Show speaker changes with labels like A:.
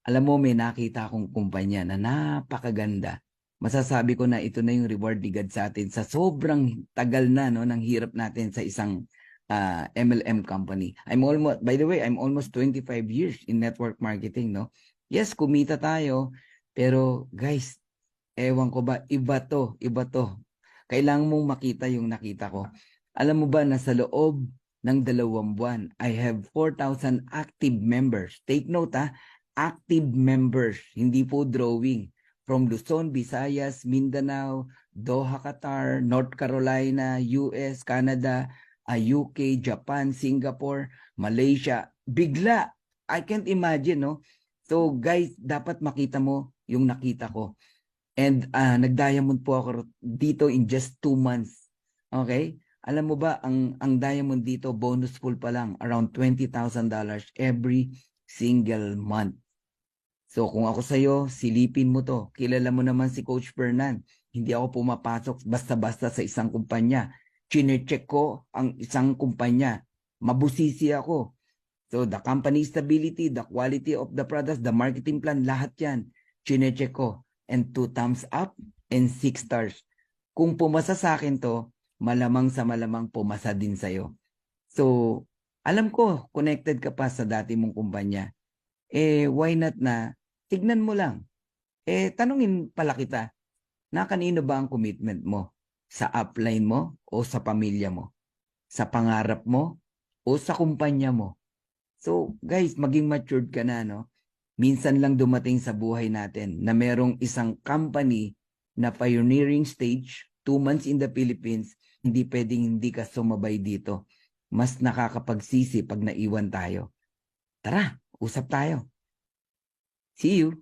A: Alam mo, may nakita akong kumpanya na napakaganda. Masasabi ko na ito na yung reward ni God sa atin sa sobrang tagal na no, ng hirap natin sa isang MLM company. By the way, I'm almost 25 years in network marketing, no? Yes, kumita tayo, pero guys, ewan ko ba, iba to, iba to. Kailangan mong makita yung nakita ko. Alam mo ba na sa loob ng 2 buwan, I have 4,000 active members. Take note active members, hindi po drawing. From Luzon, Visayas, Mindanao, Doha, Qatar, North Carolina, US, Canada, UK, Japan, Singapore, Malaysia. Bigla. I can't imagine, no? So guys, dapat makita mo yung nakita ko. And nag-diamond po ako dito in just 2 months. Okay? Alam mo ba, ang diamond dito, bonus pool pa lang, around $20,000 every single month. So kung ako sa'yo, silipin mo to. Kilala mo naman si Coach Fernan. Hindi ako pumapasok basta-basta sa isang kumpanya. Chine-check ko ang isang kumpanya. Mabusisi ako. So the company stability, the quality of the products, the marketing plan, lahat yan. Chine-check ko. And 2 thumbs up and 6 stars. Kung pumasa sa akin to, malamang sa malamang pumasa din sa'yo. So, alam ko, connected ka pa sa dati mong kumpanya. Why not na, tignan mo lang. Tanungin pala kita, na kanino ba ang commitment mo? Sa upline mo o sa pamilya mo? Sa pangarap mo o sa kumpanya mo? So, guys, maging matured ka na, no? Minsan lang dumating sa buhay natin na merong isang company na pioneering stage, 2 months in the Philippines, hindi pwedeng hindi ka sumabay dito. Mas nakakapagsisi pag naiwan tayo. Tara, usap tayo. See you.